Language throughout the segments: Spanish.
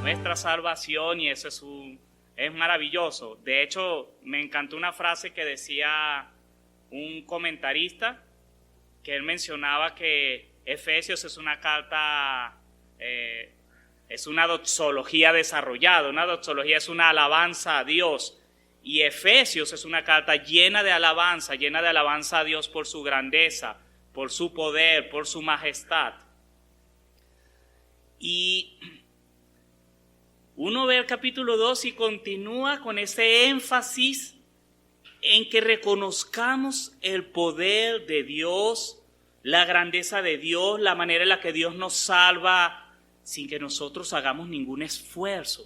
nuestra salvación, y eso es maravilloso. De hecho, me encantó una frase que decía un comentarista, que él mencionaba que Efesios es una carta, es una doxología desarrollada. Una doxología es una alabanza a Dios, y Efesios es una carta llena de alabanza a Dios por su grandeza, por su poder, por su majestad. Y uno ve el capítulo 2 y continúa con ese énfasis en que reconozcamos el poder de Dios, la grandeza de Dios, la manera en la que Dios nos salva sin que nosotros hagamos ningún esfuerzo,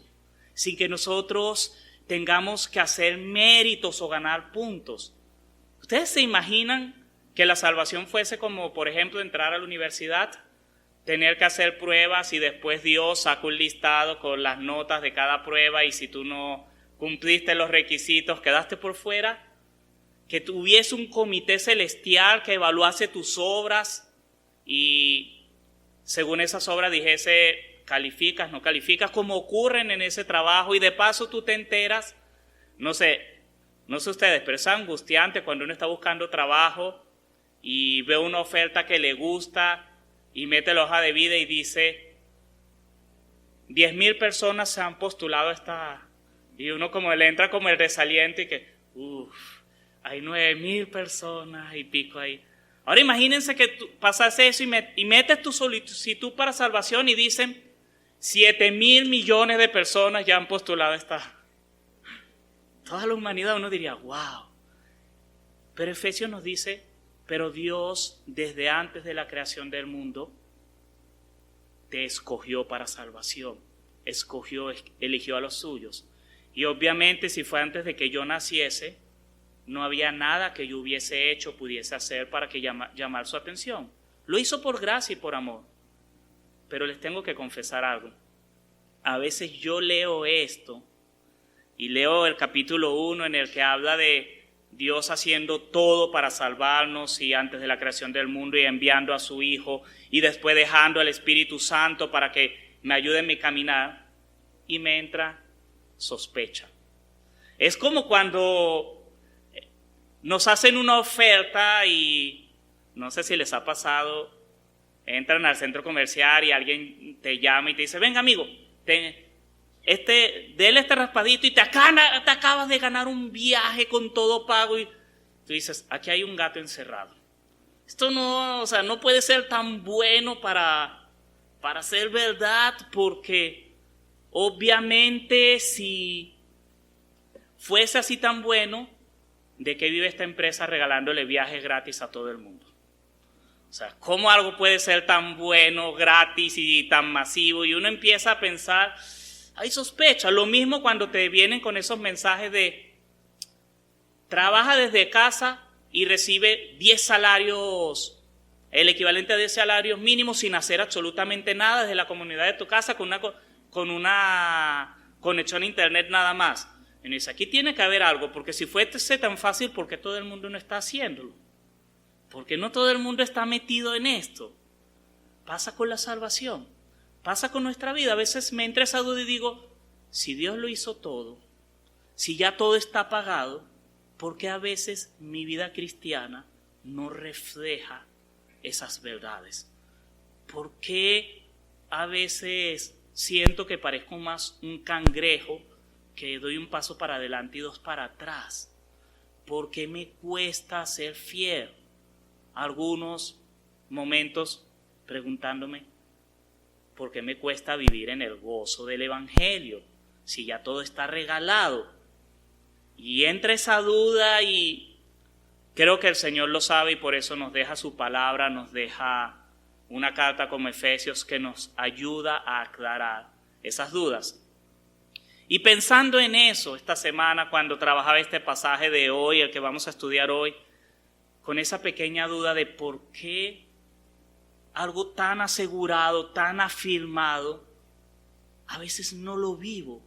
sin que nosotros tengamos que hacer méritos o ganar puntos. ¿Ustedes se imaginan que la salvación fuese como, por ejemplo, entrar a la universidad, tener que hacer pruebas y después Dios saca un listado con las notas de cada prueba, y si tú no cumpliste los requisitos quedaste por fuera? Que tuviese un comité celestial que evaluase tus obras y según esas obras dijese calificas, no calificas, como ocurren en ese trabajo, y de paso tú te enteras, no sé ustedes, pero es angustiante cuando uno está buscando trabajo y ve una oferta que le gusta y mete la hoja de vida y dice 10,000 personas se han postulado a esta, y uno como le entra como el desaliento y que hay 9,000 personas y pico ahí. Ahora imagínense que tú pasas eso y metes tu solicitud para salvación y dicen 7,000 millones de personas ya han postulado esta. Toda la humanidad, uno diría wow. Pero Efesios nos dice, pero Dios desde antes de la creación del mundo te escogió para salvación, eligió a los suyos. Y obviamente si fue antes de que yo naciese, no había nada que yo hubiese hecho, pudiese hacer para que llamar su atención. Lo hizo por gracia y por amor. Pero les tengo que confesar algo. A veces yo leo esto y leo el capítulo 1 en el que habla de Dios haciendo todo para salvarnos, y antes de la creación del mundo, y enviando a su Hijo, y después dejando al Espíritu Santo para que me ayude en mi caminar, y me entra sospecha. Es como cuando nos hacen una oferta y no sé si les ha pasado, entran al centro comercial y alguien te llama y te dice, venga amigo, dele este raspadito y te acabas de ganar un viaje con todo pago, y tú dices, aquí hay un gato encerrado. Esto no puede ser tan bueno para ser verdad, porque obviamente si fuese así tan bueno, ¿de qué vive esta empresa regalándole viajes gratis a todo el mundo? O sea, ¿cómo algo puede ser tan bueno, gratis y tan masivo? Y uno empieza a pensar, hay sospecha. Lo mismo cuando te vienen con esos mensajes de trabaja desde casa y recibe 10 salarios, el equivalente a 10 salarios mínimos sin hacer absolutamente nada desde la comunidad de tu casa con una conexión a internet nada más. Y uno dice, aquí tiene que haber algo, porque si fuese tan fácil, ¿por qué todo el mundo no está haciéndolo? ¿Por qué no todo el mundo está metido en esto? Pasa con la salvación, pasa con nuestra vida. A veces me entra esa duda y digo, si Dios lo hizo todo, si ya todo está pagado, ¿por qué a veces mi vida cristiana no refleja esas verdades? ¿Por qué a veces siento que parezco más un cangrejo, que doy un paso para adelante y 2 para atrás? ¿Por qué me cuesta ser fiel? Algunos momentos preguntándome, ¿por qué me cuesta vivir en el gozo del Evangelio si ya todo está regalado? Y entra esa duda, y creo que el Señor lo sabe, y por eso nos deja su palabra, nos deja una carta como Efesios que nos ayuda a aclarar esas dudas. Y pensando en eso esta semana, cuando trabajaba este pasaje de hoy, el que vamos a estudiar hoy, con esa pequeña duda de por qué algo tan asegurado, tan afirmado, a veces no lo vivo.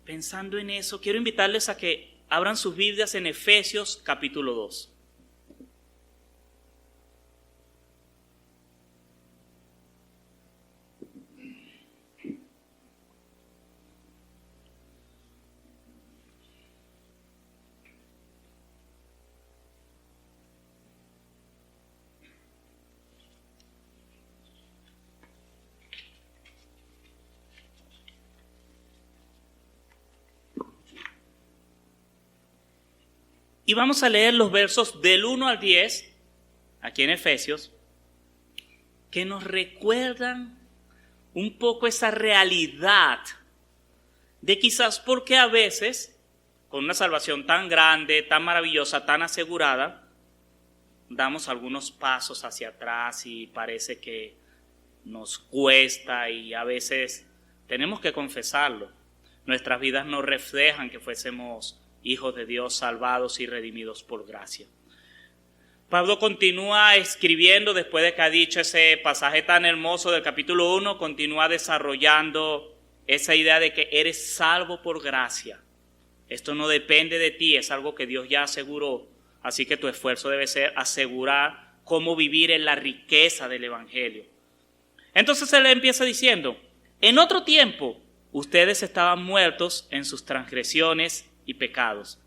Pensando en eso, quiero invitarles a que abran sus Biblias en Efesios capítulo 2. Y vamos a leer los versos del 1 al 10, aquí en Efesios, que nos recuerdan un poco esa realidad de quizás porque a veces, con una salvación tan grande, tan maravillosa, tan asegurada, damos algunos pasos hacia atrás y parece que nos cuesta y a veces tenemos que confesarlo. Nuestras vidas no reflejan que fuésemos hijos de Dios salvados y redimidos por gracia. Pablo continúa escribiendo después de que ha dicho ese pasaje tan hermoso del capítulo 1, continúa desarrollando esa idea de que eres salvo por gracia. Esto no depende de ti, es algo que Dios ya aseguró. Así que tu esfuerzo debe ser asegurar cómo vivir en la riqueza del Evangelio. Entonces él empieza diciendo, en otro tiempo ustedes estaban muertos en sus transgresiones y pecados,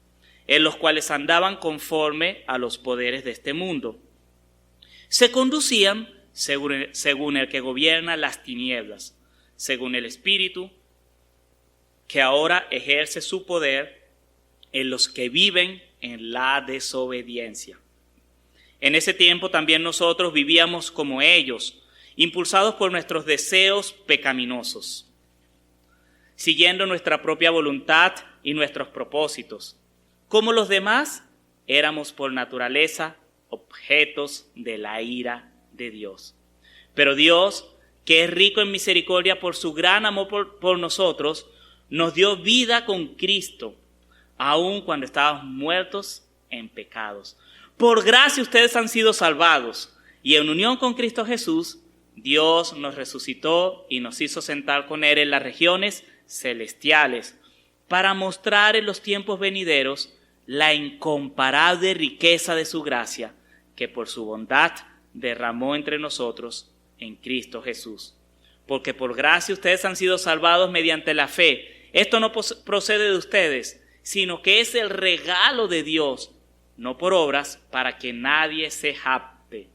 en los cuales andaban conforme a los poderes de este mundo. Se conducían según el que gobierna las tinieblas, según el Espíritu que ahora ejerce su poder en los que viven en la desobediencia. En ese tiempo también nosotros vivíamos como ellos, impulsados por nuestros deseos pecaminosos, siguiendo nuestra propia voluntad y nuestros propósitos. Como los demás, éramos por naturaleza objetos de la ira de Dios. Pero Dios, que es rico en misericordia por su gran amor por nosotros, nos dio vida con Cristo, aun cuando estábamos muertos en pecados. Por gracia ustedes han sido salvados, y en unión con Cristo Jesús, Dios nos resucitó y nos hizo sentar con Él en las regiones celestiales, para mostrar en los tiempos venideros la incomparable riqueza de su gracia, que por su bondad derramó entre nosotros en Cristo Jesús. Porque por gracia ustedes han sido salvados mediante la fe. Esto no procede de ustedes, sino que es el regalo de Dios, no por obras, para que nadie se jacte.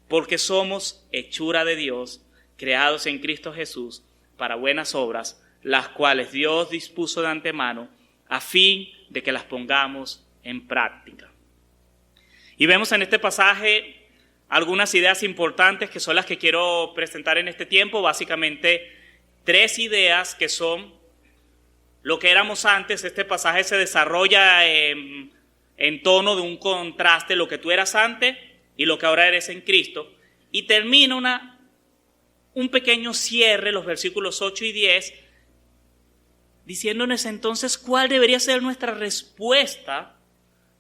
Porque somos hechura de Dios, creados en Cristo Jesús, para buenas obras, las cuales Dios dispuso de antemano, a fin de que las pongamos en práctica. Y vemos en este pasaje algunas ideas importantes que son las que quiero presentar en este tiempo. Básicamente 3 ideas que son lo que éramos antes. Este pasaje se desarrolla en tono de un contraste, lo que tú eras antes y lo que ahora eres en Cristo. Y termina un pequeño cierre, los versículos 8 y 10, diciéndonos entonces cuál debería ser nuestra respuesta,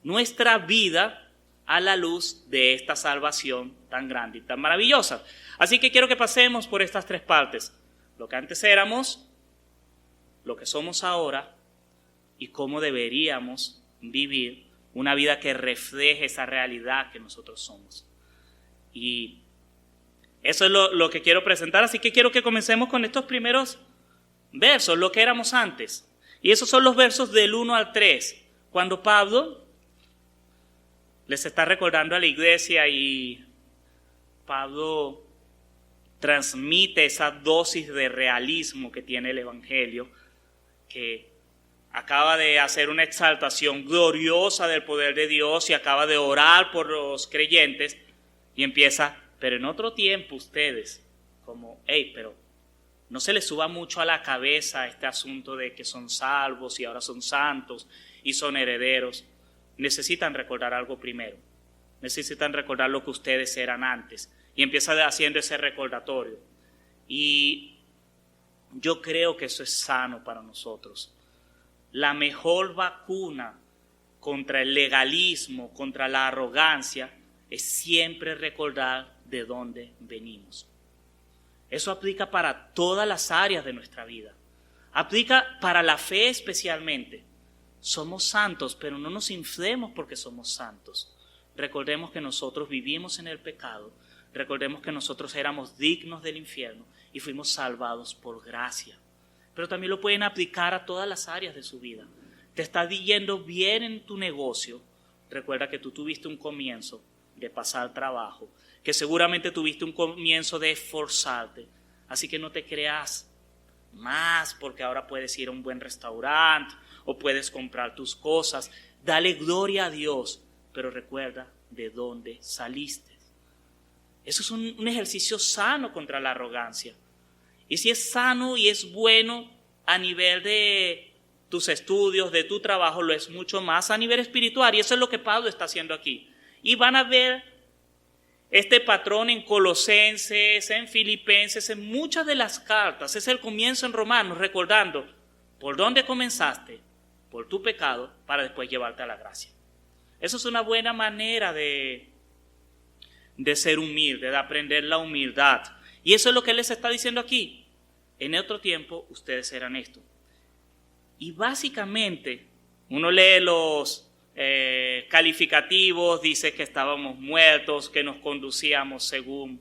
nuestra vida a la luz de esta salvación tan grande y tan maravillosa. Así que quiero que pasemos por estas 3 partes. Lo que antes éramos, lo que somos ahora y cómo deberíamos vivir una vida que refleje esa realidad que nosotros somos. Y eso es lo que quiero presentar. Así que quiero que comencemos con estos primeros versos, lo que éramos antes. Y esos son los versos del 1 al 3, cuando Pablo les está recordando a la iglesia y Pablo transmite esa dosis de realismo que tiene el Evangelio, que acaba de hacer una exaltación gloriosa del poder de Dios y acaba de orar por los creyentes y empieza, pero en otro tiempo ustedes, como, pero no se les suba mucho a la cabeza este asunto de que son salvos y ahora son santos y son herederos. Necesitan recordar algo primero. Necesitan recordar lo que ustedes eran antes. Y empieza haciendo ese recordatorio. Y yo creo que eso es sano para nosotros. La mejor vacuna contra el legalismo, contra la arrogancia, es siempre recordar de dónde venimos. Eso aplica para todas las áreas de nuestra vida. Aplica para la fe especialmente. Somos santos, pero no nos inflemos porque somos santos. Recordemos que nosotros vivimos en el pecado. Recordemos que nosotros éramos dignos del infierno y fuimos salvados por gracia. Pero también lo pueden aplicar a todas las áreas de su vida. Te está yendo bien en tu negocio. Recuerda que tú tuviste un comienzo de pasar trabajo, que seguramente tuviste un comienzo de esforzarte. Así que no te creas más porque ahora puedes ir a un buen restaurante o puedes comprar tus cosas. dale gloria a Dios, pero recuerda de dónde saliste. Eso es un ejercicio sano contra la arrogancia. Y si es sano y es bueno a nivel de tus estudios, de tu trabajo, lo es mucho más a nivel espiritual. Y eso es lo que Pablo está haciendo aquí. Y van a ver este patrón en Colosenses, en Filipenses, en muchas de las cartas. Es el comienzo en Romanos, recordando por dónde comenzaste, por tu pecado, para después llevarte a la gracia. Eso es una buena manera de ser humilde, de aprender la humildad. Y eso es lo que él les está diciendo aquí. En otro tiempo ustedes eran esto. Y básicamente, uno lee los calificativos, dice que estábamos muertos, que nos conducíamos según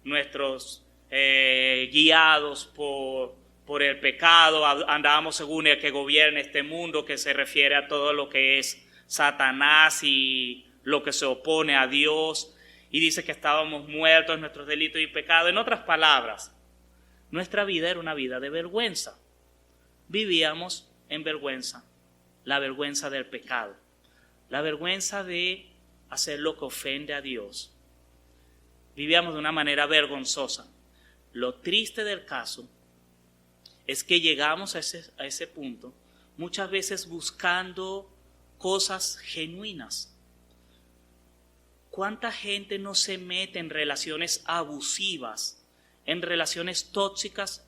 nuestros guiados por el pecado, andábamos según el que gobierna este mundo, que se refiere a todo lo que es Satanás y lo que se opone a Dios. Y dice que estábamos muertos en nuestros delitos y pecados. En otras palabras, nuestra vida era una vida de vergüenza. Vivíamos en vergüenza, la vergüenza del pecado, la vergüenza de hacer lo que ofende a Dios. Vivíamos de una manera vergonzosa. Lo triste del caso es que llegamos a ese punto muchas veces buscando cosas genuinas. ¿Cuánta gente no se mete en relaciones abusivas, en relaciones tóxicas,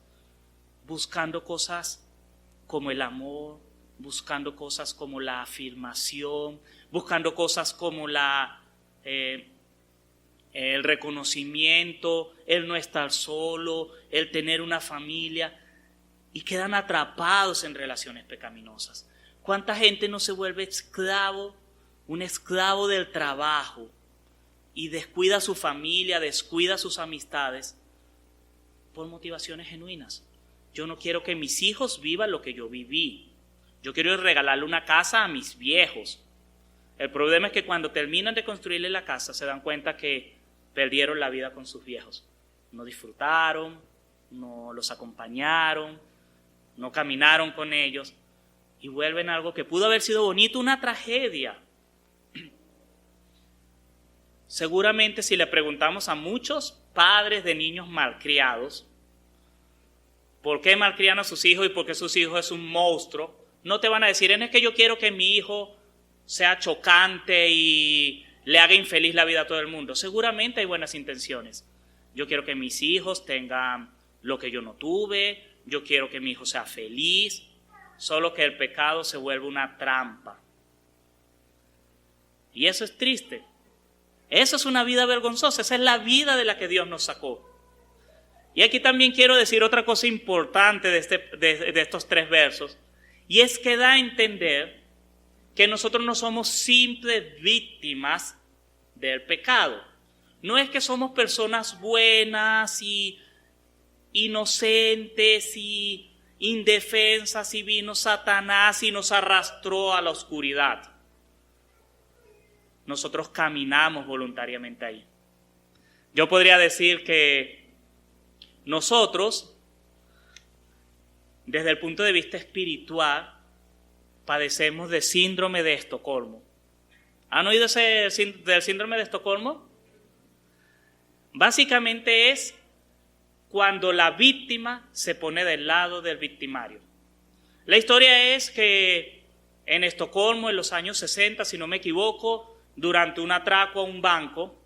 buscando cosas como el amor, buscando cosas como la afirmación, buscando cosas como el reconocimiento, el no estar solo, el tener una familia, y quedan atrapados en relaciones pecaminosas? ¿Cuánta gente no se vuelve esclavo, un esclavo del trabajo, y descuida a su familia, descuida a sus amistades por motivaciones genuinas? Yo no quiero que mis hijos vivan lo que yo viví. Yo quiero regalarle una casa a mis viejos. El problema es que cuando terminan de construirle la casa se dan cuenta que perdieron la vida con sus viejos. No disfrutaron, no los acompañaron, no caminaron con ellos y vuelven a algo que pudo haber sido bonito, una tragedia. Seguramente si le preguntamos a muchos padres de niños malcriados por qué malcrían a sus hijos y por qué sus hijos es un monstruo, no te van a decir, es que yo quiero que mi hijo sea chocante y le haga infeliz la vida a todo el mundo. Seguramente hay buenas intenciones. Yo quiero que mis hijos tengan lo que yo no tuve, yo quiero que mi hijo sea feliz, solo que el pecado se vuelve una trampa. Y eso es triste. Eso es una vida vergonzosa, esa es la vida de la que Dios nos sacó. Y aquí también quiero decir otra cosa importante de estos 3 versos, y es que da a entender que nosotros no somos simples víctimas del pecado. No es que somos personas buenas y inocentes y indefensas y vino Satanás y nos arrastró a la oscuridad. Nosotros caminamos voluntariamente ahí. Yo podría decir que nosotros, desde el punto de vista espiritual, padecemos de síndrome de Estocolmo. ¿Han oído del síndrome de Estocolmo? Básicamente es cuando la víctima se pone del lado del victimario. La historia es que en Estocolmo, en los años 60, si no me equivoco, durante un atraco a un banco,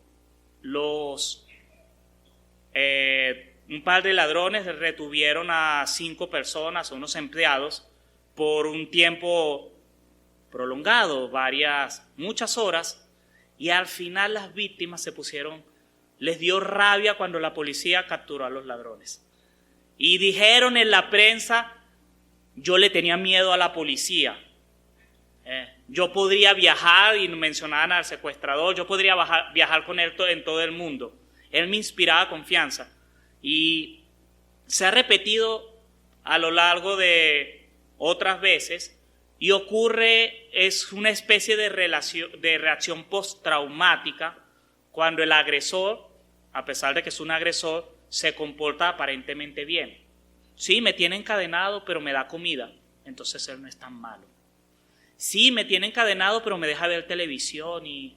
un par de ladrones retuvieron a 5 personas, a unos empleados, por un tiempo prolongado, muchas horas, y al final las víctimas les dio rabia cuando la policía capturó a los ladrones. Y dijeron en la prensa, yo le tenía miedo a la policía. Yo podría viajar, y mencionaban al secuestrador, yo podría viajar con él en todo el mundo. Él me inspiraba confianza. Y se ha repetido a lo largo de otras veces y es una especie de reacción postraumática cuando el agresor, a pesar de que es un agresor, se comporta aparentemente bien. Sí, me tiene encadenado, pero me da comida, entonces él no es tan malo. Sí, me tiene encadenado, pero me deja ver televisión y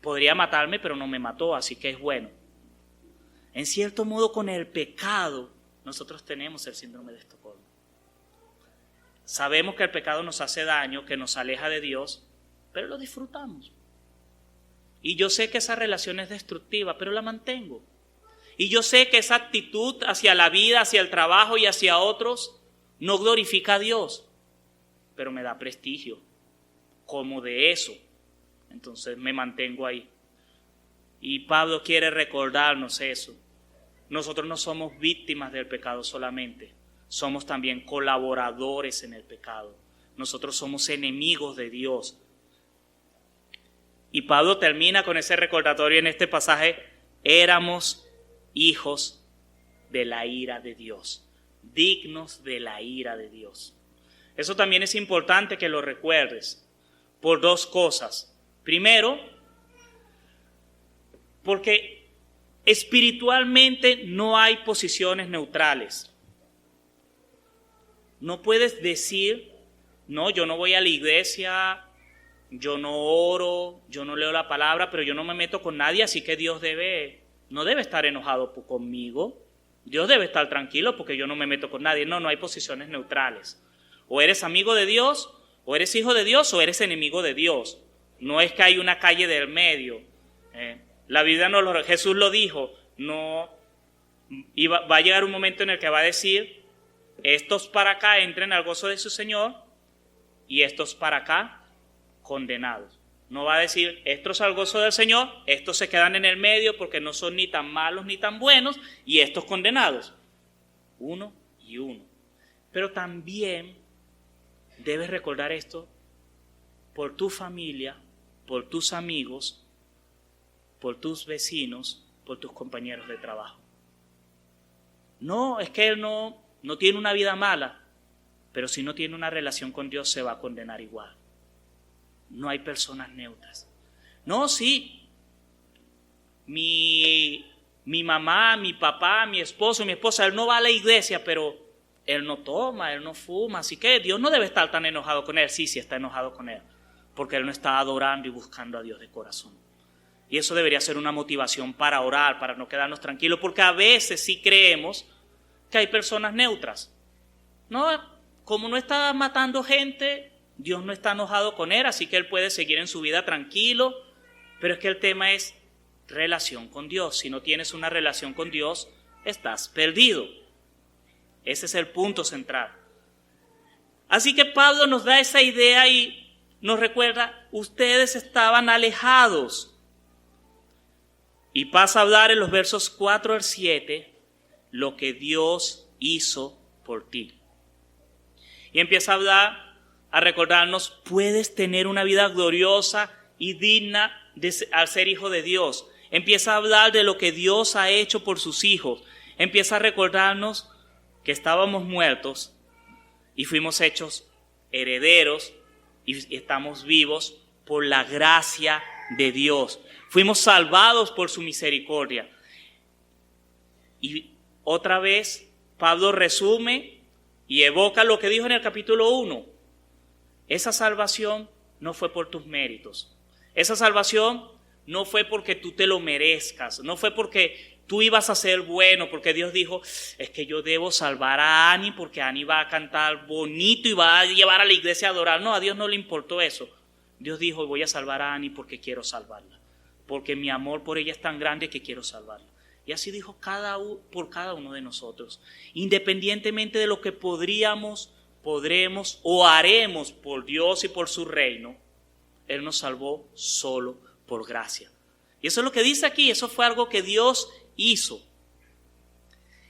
podría matarme, pero no me mató, así que es bueno. En cierto modo, con el pecado, nosotros tenemos el síndrome de Estocolmo. Sabemos que el pecado nos hace daño, que nos aleja de Dios, pero lo disfrutamos. Y yo sé que esa relación es destructiva, pero la mantengo. Y yo sé que esa actitud hacia la vida, hacia el trabajo y hacia otros no glorifica a Dios, pero me da prestigio. Como de eso, entonces me mantengo ahí. Y Pablo quiere recordarnos eso. Nosotros no somos víctimas del pecado solamente, somos también colaboradores en el pecado. Nosotros somos enemigos de Dios. Y Pablo termina con ese recordatorio en este pasaje: éramos hijos de la ira de Dios, dignos de la ira de Dios. Eso también es importante que lo recuerdes por dos cosas. Primero, porque espiritualmente no hay posiciones neutrales. No puedes decir, no, yo no voy a la iglesia, yo no oro, yo no leo la palabra, pero yo no me meto con nadie, así que Dios no debe estar enojado conmigo. Dios debe estar tranquilo porque yo no me meto con nadie. No hay posiciones neutrales. O eres amigo de Dios, o eres hijo de Dios, o eres enemigo de Dios. No es que hay una calle del medio. La Biblia Jesús lo dijo, va a llegar un momento en el que va a decir: estos para acá entren al gozo de su Señor y estos para acá condenados. No va a decir estos al gozo del Señor, estos se quedan en el medio porque no son ni tan malos ni tan buenos, y estos condenados. Uno y uno. Pero también debes recordar esto por tu familia, por tus amigos, por tus vecinos, por tus compañeros de trabajo. No, es que él no tiene una vida mala, pero si no tiene una relación con Dios se va a condenar igual. No hay personas neutras. No, sí, mi mamá, mi papá, mi esposo, mi esposa, él no va a la iglesia, pero él no toma, él no fuma, así que Dios no debe estar tan enojado con él. Sí está enojado con él, porque él no está adorando y buscando a Dios de corazón. Y eso debería ser una motivación para orar, para no quedarnos tranquilos, porque a veces sí creemos que hay personas neutras. No, como no está matando gente, Dios no está enojado con él, así que él puede seguir en su vida tranquilo. Pero es que el tema es relación con Dios. Si no tienes una relación con Dios, estás perdido. Ese es el punto central. Así que Pablo nos da esa idea y nos recuerda: ustedes estaban alejados. Y pasa a hablar en los versos 4 al 7 lo que Dios hizo por ti. Y empieza a hablar, a recordarnos: puedes tener una vida gloriosa y digna al ser hijo de Dios. Empieza a hablar de lo que Dios ha hecho por sus hijos. Empieza a recordarnos que estábamos muertos y fuimos hechos herederos y estamos vivos por la gracia de Dios. Fuimos salvados por su misericordia. Y otra vez Pablo resume y evoca lo que dijo en el capítulo 1. Esa salvación no fue por tus méritos. Esa salvación no fue porque tú te lo merezcas. No fue porque tú ibas a ser bueno, porque Dios dijo: es que yo debo salvar a Ani porque Ani va a cantar bonito y va a llevar a la iglesia a adorar. No, a Dios no le importó eso. Dios dijo: voy a salvar a Ani porque quiero salvarla. Porque mi amor por ella es tan grande que quiero salvarla. Y así dijo por cada uno de nosotros. Independientemente de lo que podremos o haremos por Dios y por su reino, Él nos salvó solo por gracia. Y eso es lo que dice aquí. Eso fue algo que Dios hizo.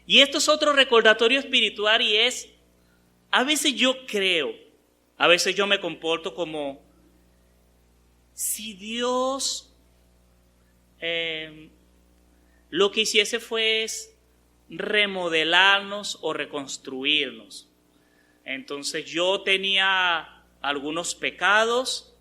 Y esto es otro recordatorio espiritual, y es: a veces yo creo, a veces yo me comporto como si Dios lo que hiciese fue remodelarnos o reconstruirnos. Entonces yo tenía algunos pecados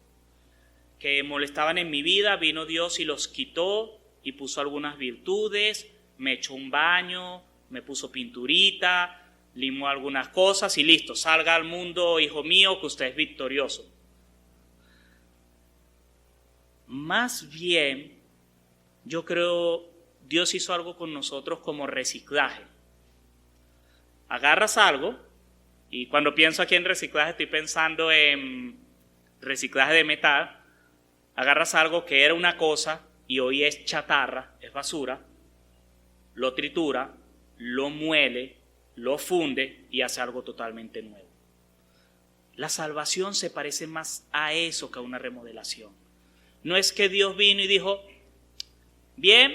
que molestaban en mi vida, vino Dios y los quitó y puso algunas virtudes, me echó un baño, me puso pinturita, limó algunas cosas y listo: salga al mundo, hijo mío, que usted es victorioso. Más bien, yo creo Dios hizo algo con nosotros como reciclaje. Agarras algo, y cuando pienso aquí en reciclaje estoy pensando en reciclaje de metal. Agarras algo que era una cosa y hoy es chatarra, es basura, lo tritura, lo muele, lo funde y hace algo totalmente nuevo. La salvación se parece más a eso que a una remodelación. No es que Dios vino y dijo, bien,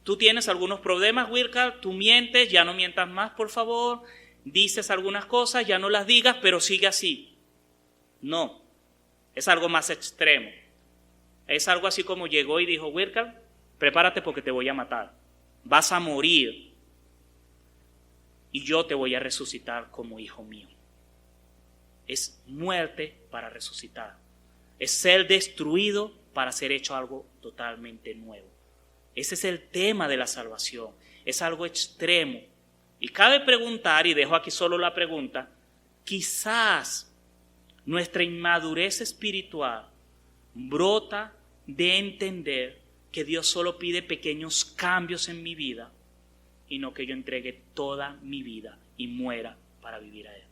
tú tienes algunos problemas, Wilcar, tú mientes, ya no mientas más, por favor, dices algunas cosas, ya no las digas, pero sigue así. No, es algo más extremo. Es algo así como llegó y dijo, Wilcar, prepárate porque te voy a matar. Vas a morir y yo te voy a resucitar como hijo mío. Es muerte para resucitar. Es ser destruido para ser hecho algo totalmente nuevo. Ese es el tema de la salvación. Es algo extremo. Y cabe preguntar, y dejo aquí solo la pregunta, quizás nuestra inmadurez espiritual brota de entender que Dios solo pide pequeños cambios en mi vida y no que yo entregue toda mi vida y muera para vivir a Él.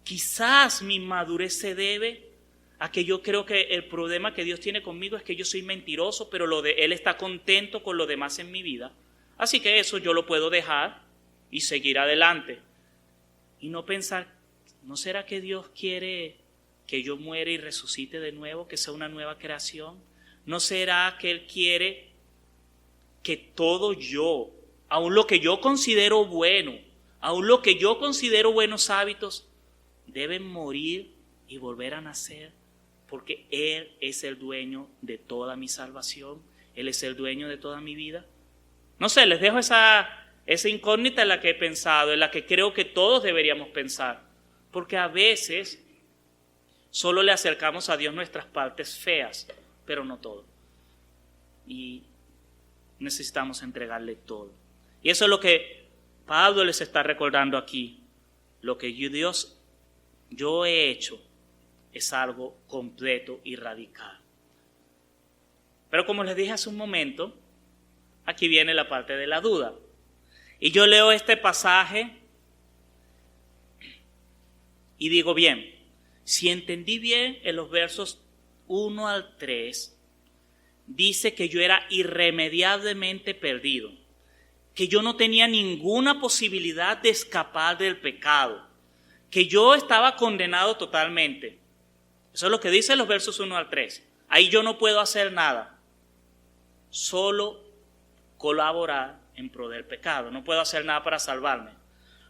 Quizás mi inmadurez se debe a que yo creo que el problema que Dios tiene conmigo es que yo soy mentiroso, pero Él está contento con lo demás en mi vida. Así que eso yo lo puedo dejar y seguir adelante. Y no pensar, ¿no será que Dios quiere que yo muera y resucite de nuevo, que sea una nueva creación? ¿No será que Él quiere que todo yo, aun lo que yo considero bueno, aun lo que yo considero buenos hábitos, deben morir y volver a nacer? Porque Él es el dueño de toda mi salvación. Él es el dueño de toda mi vida. No sé, les dejo esa incógnita en la que he pensado, en la que creo que todos deberíamos pensar. Porque a veces solo le acercamos a Dios nuestras partes feas, pero no todo. Y necesitamos entregarle todo. Y eso es lo que Pablo les está recordando aquí. Lo que yo he hecho es algo completo y radical. Pero como les dije hace un momento, aquí viene la parte de la duda. Y yo leo este pasaje y digo, bien, si entendí bien en los versos 1 al 3, dice que yo era irremediablemente perdido, que yo no tenía ninguna posibilidad de escapar del pecado, que yo estaba condenado totalmente. Eso es lo que dice los versos 1 al 3. Ahí yo no puedo hacer nada, solo colaborar en pro del pecado. No puedo hacer nada para salvarme.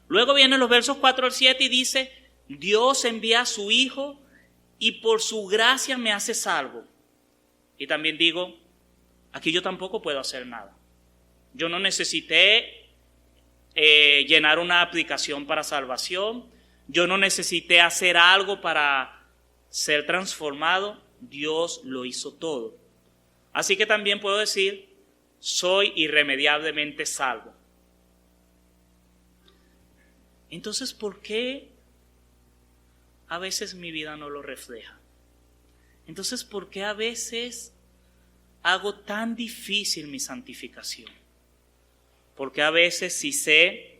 Luego vienen los versos 4 al 7 y dice, Dios envía a su Hijo y por su gracia me hace salvo. Y también digo, aquí yo tampoco puedo hacer nada. Yo no necesité llenar una aplicación para salvación. Yo no necesité hacer algo para ser transformado. Dios lo hizo todo. Así que también puedo decir, soy irremediablemente salvo. Entonces, ¿por qué a veces mi vida no lo refleja? Entonces, ¿por qué a veces hago tan difícil mi santificación? Porque a veces si sé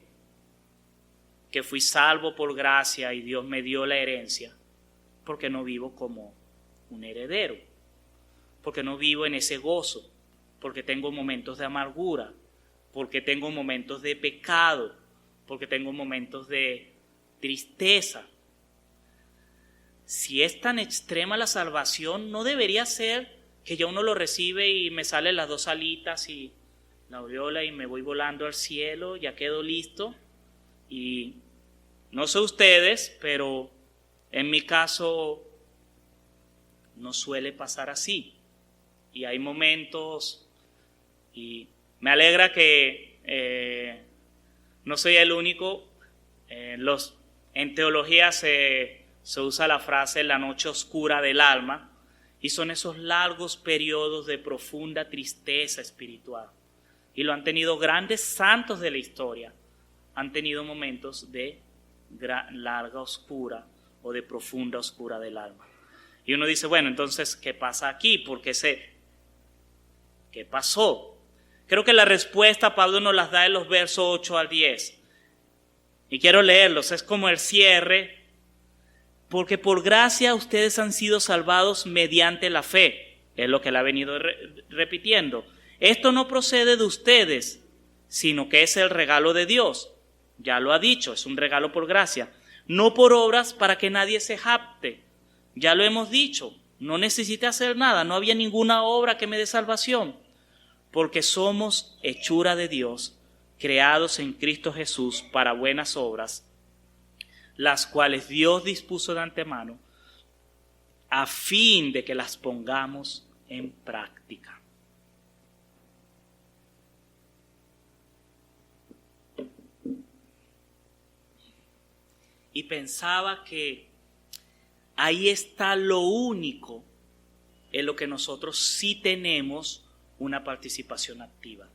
que fui salvo por gracia y Dios me dio la herencia, porque no vivo como un heredero, porque no vivo en ese gozo, porque tengo momentos de amargura, porque tengo momentos de pecado, porque tengo momentos de tristeza. Si es tan extrema la salvación, no debería ser que ya uno lo recibe y me salen las dos alitas y la aureola y me voy volando al cielo, ya quedo listo. Y no sé ustedes, pero en mi caso no suele pasar así. Y hay momentos, y me alegra que no soy el único. En teología se usa la frase la noche oscura del alma, y son esos largos periodos de profunda tristeza espiritual. Y lo han tenido grandes santos de la historia, han tenido momentos de larga oscura o de profunda oscura del alma. Y uno dice, bueno, entonces, ¿qué pasa aquí? ¿Por qué ¿qué pasó? Creo que la respuesta Pablo nos las da en los versos 8 al 10. Y quiero leerlos, es como el cierre. Porque por gracia ustedes han sido salvados mediante la fe. Es lo que él ha venido repitiendo. Esto no procede de ustedes, sino que es el regalo de Dios. Ya lo ha dicho, es un regalo por gracia. No por obras para que nadie se jacte. Ya lo hemos dicho, no necesité hacer nada, no había ninguna obra que me dé salvación. Porque somos hechura de Dios, creados en Cristo Jesús para buenas obras, las cuales Dios dispuso de antemano a fin de que las pongamos en práctica. Y pensaba que ahí está lo único en lo que nosotros sí tenemos una participación activa,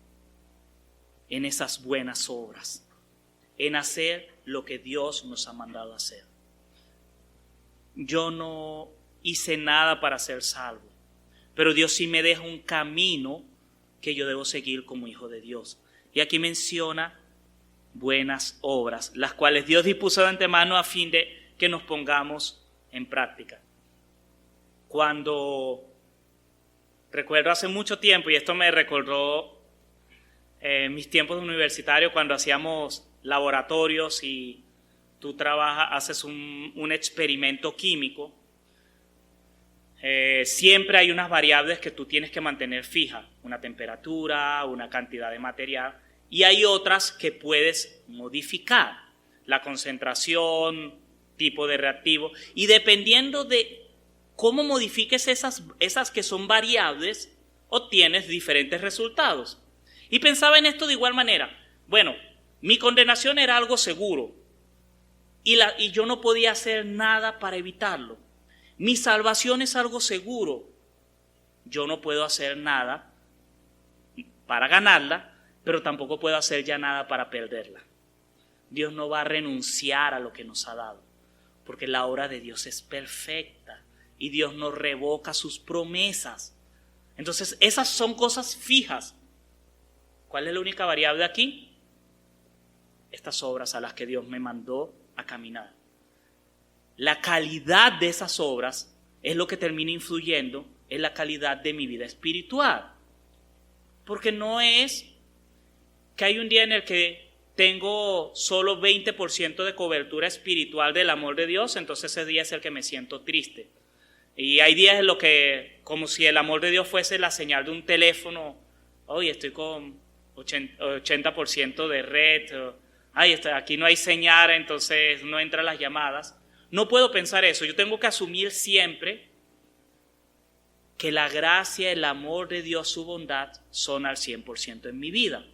en esas buenas obras, en hacer lo que Dios nos ha mandado hacer. Yo no hice nada para ser salvo, pero Dios sí me deja un camino que yo debo seguir como hijo de Dios. Y aquí menciona buenas obras, las cuales Dios dispuso de antemano a fin de que nos pongamos en práctica. Recuerdo hace mucho tiempo, y esto me recordó mis tiempos de universitario, cuando hacíamos laboratorios y tú haces un experimento químico, siempre hay unas variables que tú tienes que mantener fijas, una temperatura, una cantidad de material, y hay otras que puedes modificar, la concentración, tipo de reactivo, y dependiendo de cómo modifiques esas que son variables, obtienes diferentes resultados. Y pensaba en esto de igual manera. Bueno, mi condenación era algo seguro y yo no podía hacer nada para evitarlo. Mi salvación es algo seguro. Yo no puedo hacer nada para ganarla, pero tampoco puedo hacer ya nada para perderla. Dios no va a renunciar a lo que nos ha dado, porque la obra de Dios es perfecta y Dios no revoca sus promesas. Entonces, esas son cosas fijas. ¿Cuál es la única variable aquí? Estas obras a las que Dios me mandó a caminar. La calidad de esas obras es lo que termina influyendo en la calidad de mi vida espiritual. Porque no es que hay un día en el que tengo solo 20% de cobertura espiritual del amor de Dios, entonces ese día es el que me siento triste. Y hay días en los que, como si el amor de Dios fuese la señal de un teléfono, hoy estoy con 80% de red, aquí no hay señal, entonces no entran las llamadas. No puedo pensar eso, yo tengo que asumir siempre que la gracia, el amor de Dios, su bondad son al 100% en mi vida.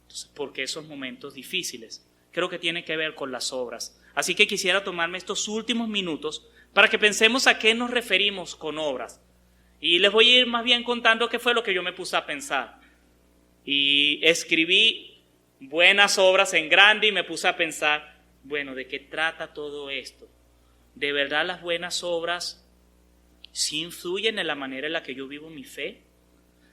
Entonces, porque esos momentos difíciles creo que tienen que ver con las obras. Así que quisiera tomarme estos últimos minutos para que pensemos a qué nos referimos con obras. Y les voy a ir más bien contando qué fue lo que yo me puse a pensar. Y escribí buenas obras en grande y me puse a pensar, bueno, ¿de qué trata todo esto? ¿De verdad las buenas obras sí influyen en la manera en la que yo vivo mi fe?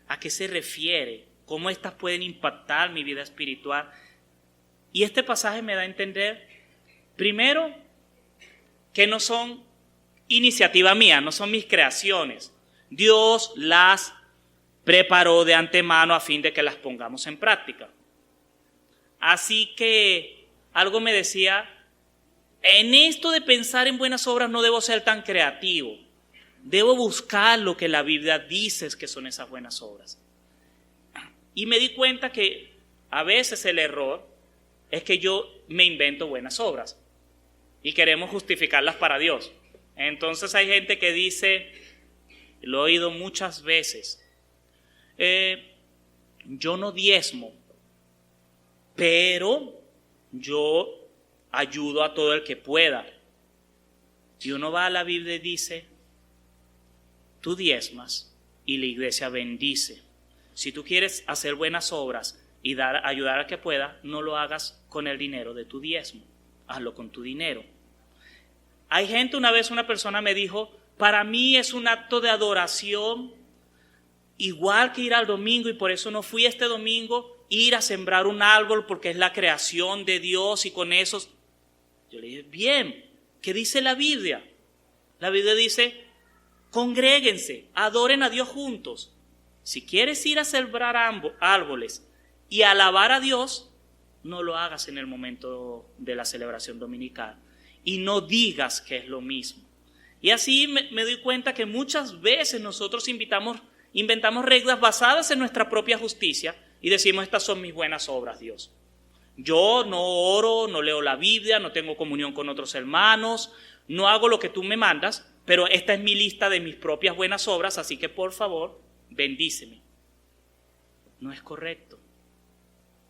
¿A qué se refiere? ¿Cómo estas pueden impactar mi vida espiritual? Y este pasaje me da a entender, primero, que no son iniciativa mía, no son mis creaciones. Dios las preparó de antemano a fin de que las pongamos en práctica. Así que algo me decía, en esto de pensar en buenas obras no debo ser tan creativo. Debo buscar lo que la Biblia dice que son esas buenas obras. Y me di cuenta que a veces el error es que yo me invento buenas obras y queremos justificarlas para Dios. Entonces hay gente que dice, lo he oído muchas veces, yo no diezmo, pero yo ayudo a todo el que pueda. Y uno va a la Biblia y dice, tú diezmas y la iglesia bendice. Si tú quieres hacer buenas obras y ayudar al que pueda, no lo hagas con el dinero de tu diezmo, hazlo con tu dinero. Hay gente, una vez una persona me dijo, para mí es un acto de adoración igual que ir al domingo, y por eso no fui este domingo, ir a sembrar un árbol porque es la creación de Dios y con eso. Yo le dije, bien, ¿qué dice la Biblia? La Biblia dice, congréguense, adoren a Dios juntos. Si quieres ir a sembrar árboles y alabar a Dios, no lo hagas en el momento de la celebración dominical y no digas que es lo mismo. Y así me doy cuenta que muchas veces nosotros inventamos reglas basadas en nuestra propia justicia y decimos, estas son mis buenas obras, Dios. Yo no oro, no leo la Biblia, no tengo comunión con otros hermanos, no hago lo que tú me mandas, pero esta es mi lista de mis propias buenas obras, así que por favor, bendíceme. No es correcto.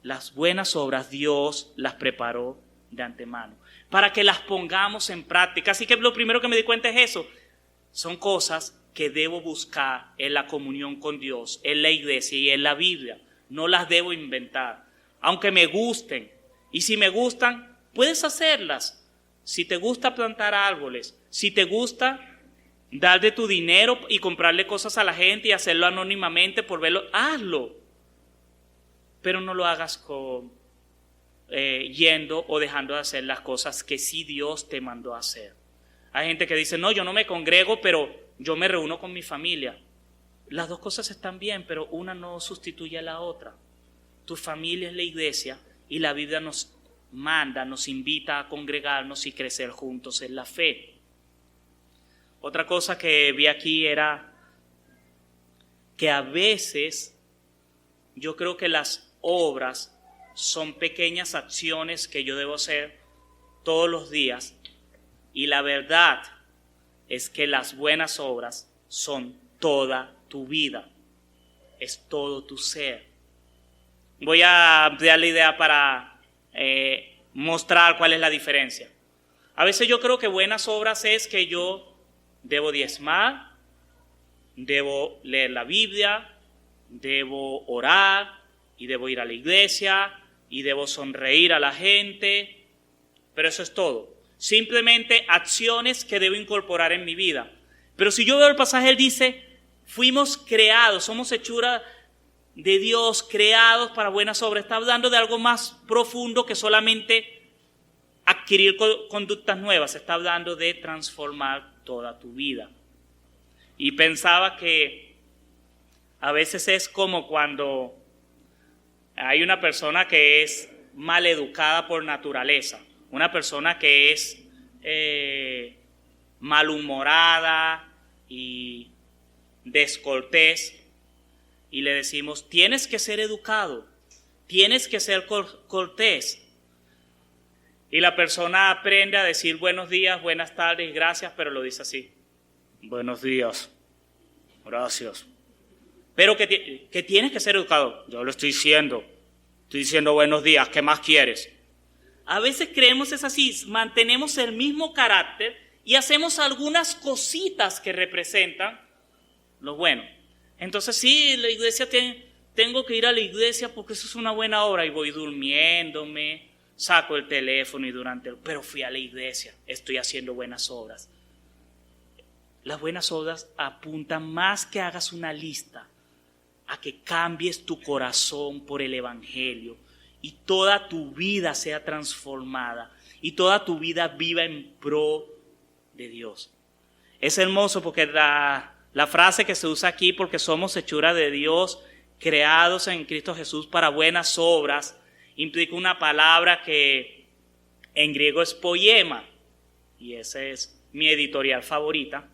Las buenas obras Dios las preparó de antemano para que las pongamos en práctica. Así que lo primero que me di cuenta es eso. Son cosas que debo buscar en la comunión con Dios, en la iglesia y en la Biblia. No las debo inventar, aunque me gusten. Y si me gustan, puedes hacerlas. Si te gusta plantar árboles, si te gusta dar de tu dinero y comprarle cosas a la gente y hacerlo anónimamente por verlo, hazlo. Pero no lo hagas yendo o dejando de hacer las cosas que sí Dios te mandó a hacer. Hay gente que dice, no, yo no me congrego, pero yo me reúno con mi familia. Las dos cosas están bien, pero una no sustituye a la otra. Tu familia es la iglesia y la Biblia nos manda, nos invita a congregarnos y crecer juntos en la fe. Otra cosa que vi aquí era que a veces yo creo que las obras son pequeñas acciones que yo debo hacer todos los días, y la verdad es que las buenas obras son toda tu vida, es todo tu ser. Voy a ampliar la idea para mostrar cuál es la diferencia. A veces yo creo que buenas obras es que yo debo diezmar, debo leer la Biblia, debo orar y debo ir a la iglesia y debo sonreír a la gente, pero eso es todo. Simplemente acciones que debo incorporar en mi vida. Pero si yo veo el pasaje, él dice, fuimos creados, somos hechura de Dios, creados para buenas obras. Está hablando de algo más profundo que solamente adquirir conductas nuevas. Está hablando de transformar toda tu vida. Y pensaba que a veces es como cuando hay una persona que es maleducada por naturaleza, una persona que es malhumorada y descortés, y le decimos, tienes que ser educado, tienes que ser cortés. Y la persona aprende a decir buenos días, buenas tardes, gracias, pero lo dice así. Buenos días, gracias. Pero que tienes que ser educado. Yo lo estoy diciendo buenos días, ¿qué más quieres? A veces creemos es así, mantenemos el mismo carácter y hacemos algunas cositas que representan lo bueno. Entonces sí, la iglesia tengo que ir a la iglesia porque eso es una buena obra, y voy durmiéndome, saco el teléfono y pero fui a la iglesia, estoy haciendo buenas obras. Las buenas obras apuntan más que hagas una lista, a que cambies tu corazón por el evangelio y toda tu vida sea transformada y toda tu vida viva en pro de Dios. Es hermoso porque la frase que se usa aquí, porque somos hechura de Dios, creados en Cristo Jesús para buenas obras, implica una palabra que en griego es poema, y esa es mi editorial favorita,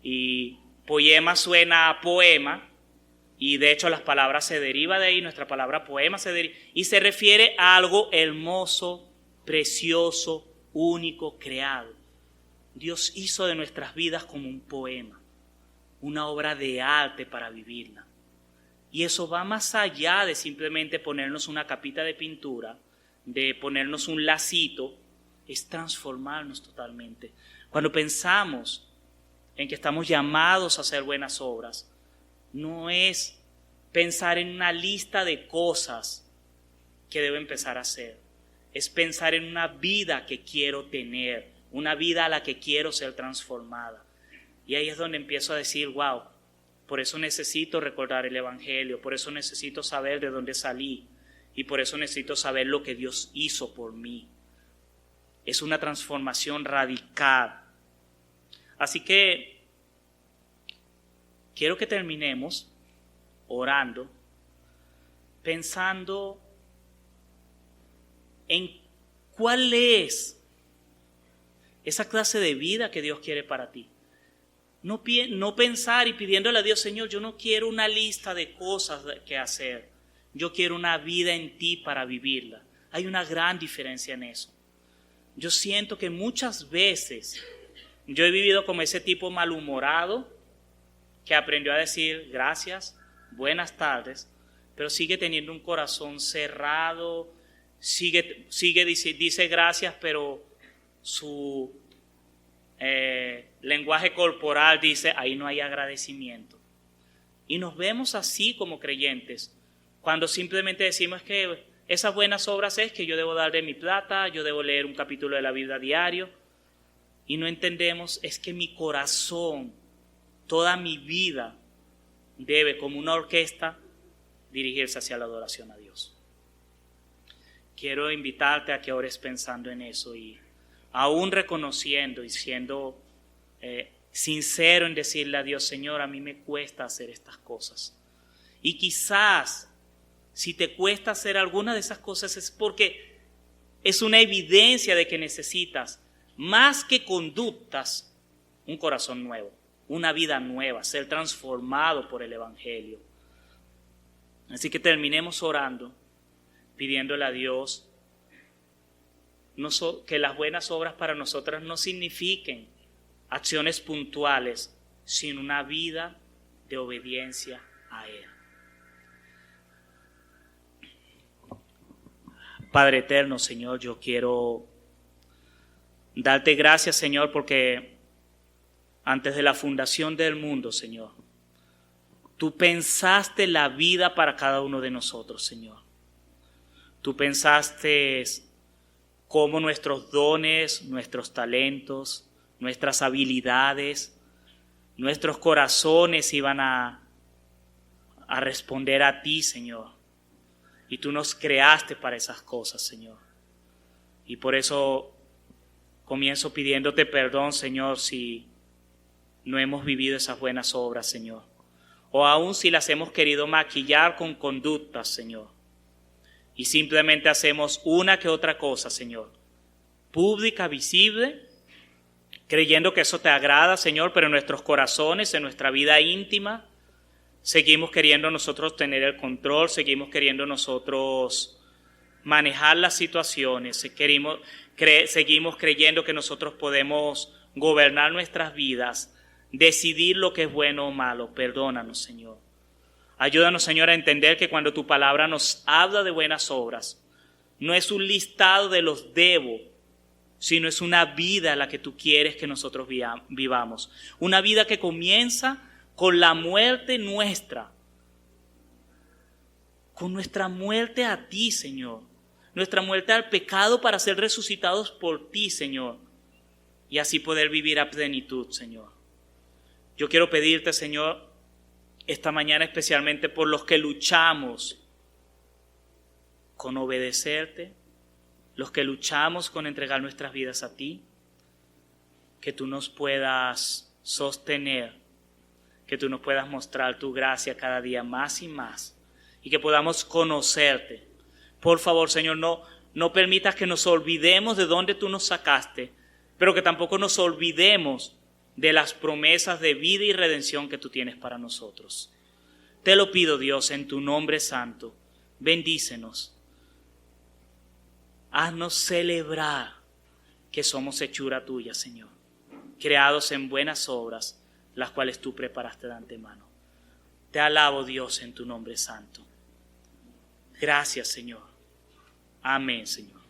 y poema suena a poema, y de hecho las palabras se derivan de ahí, nuestra palabra poema se deriva, y se refiere a algo hermoso, precioso, único, creado. Dios hizo de nuestras vidas como un poema, una obra de arte para vivirla. Y eso va más allá de simplemente ponernos una capita de pintura, de ponernos un lacito, es transformarnos totalmente. Cuando pensamos en que estamos llamados a hacer buenas obras, no es pensar en una lista de cosas que debo empezar a hacer, es pensar en una vida que quiero tener, una vida a la que quiero ser transformada. Y ahí es donde empiezo a decir, wow, Por eso necesito recordar el Evangelio, por eso necesito saber de dónde salí y por eso necesito saber lo que Dios hizo por mí. Es una transformación radical. Así que quiero que terminemos orando, pensando en cuál es esa clase de vida que Dios quiere para ti. No pensar y pidiéndole a Dios, Señor, yo no quiero una lista de cosas que hacer. Yo quiero una vida en ti para vivirla. Hay una gran diferencia en eso. Yo siento que muchas veces yo he vivido como ese tipo malhumorado que aprendió a decir gracias, buenas tardes, pero sigue teniendo un corazón cerrado, dice gracias, pero su lenguaje corporal dice ahí no hay agradecimiento. Y nos vemos así como creyentes, cuando simplemente decimos que esas buenas obras es que yo debo dar de mi plata, yo debo leer un capítulo de la Biblia diario, y no entendemos es que mi corazón, toda mi vida debe, como una orquesta, dirigirse hacia la adoración a Dios. Quiero invitarte a que ores pensando en eso y aún reconociendo y siendo sincero en decirle a Dios, Señor, a mí me cuesta hacer estas cosas. Y quizás si te cuesta hacer alguna de esas cosas es porque es una evidencia de que necesitas, más que conductas, un corazón nuevo, una vida nueva, ser transformado por el Evangelio. Así que terminemos orando, pidiéndole a Dios que las buenas obras para nosotras no signifiquen acciones puntuales, sino una vida de obediencia a Él. Padre eterno, Señor, yo quiero darte gracias, Señor, porque antes de la fundación del mundo, Señor, tú pensaste la vida para cada uno de nosotros, Señor. Tú pensaste cómo nuestros dones, nuestros talentos, nuestras habilidades, nuestros corazones iban a responder a ti, Señor. Y tú nos creaste para esas cosas, Señor. Y por eso comienzo pidiéndote perdón, Señor, si no hemos vivido esas buenas obras, Señor. O aún si las hemos querido maquillar con conductas, Señor. Y simplemente hacemos una que otra cosa, Señor. Pública, visible, creyendo que eso te agrada, Señor, pero en nuestros corazones, en nuestra vida íntima, seguimos queriendo nosotros tener el control, seguimos queriendo nosotros manejar las situaciones, seguimos creyendo que nosotros podemos gobernar nuestras vidas, decidir lo que es bueno o malo. Perdónanos, Señor. Ayúdanos, Señor, a entender que cuando tu palabra nos habla de buenas obras, no es un listado de los debo, sino es una vida la que tú quieres que nosotros vivamos. Una vida que comienza con la muerte nuestra, con nuestra muerte a ti, Señor. Nuestra muerte al pecado para ser resucitados por ti, Señor. Y así poder vivir a plenitud, Señor. Yo quiero pedirte, Señor, esta mañana especialmente por los que luchamos con obedecerte, los que luchamos con entregar nuestras vidas a ti, que tú nos puedas sostener, que tú nos puedas mostrar tu gracia cada día más y más y que podamos conocerte. Por favor, Señor, no permitas que nos olvidemos de dónde tú nos sacaste, pero que tampoco nos olvidemos de las promesas de vida y redención que tú tienes para nosotros. Te lo pido, Dios, en tu nombre santo. Bendícenos. Haznos celebrar que somos hechura tuya, Señor, creados en buenas obras, las cuales tú preparaste de antemano. Te alabo, Dios, en tu nombre santo. Gracias, Señor. Amén, Señor.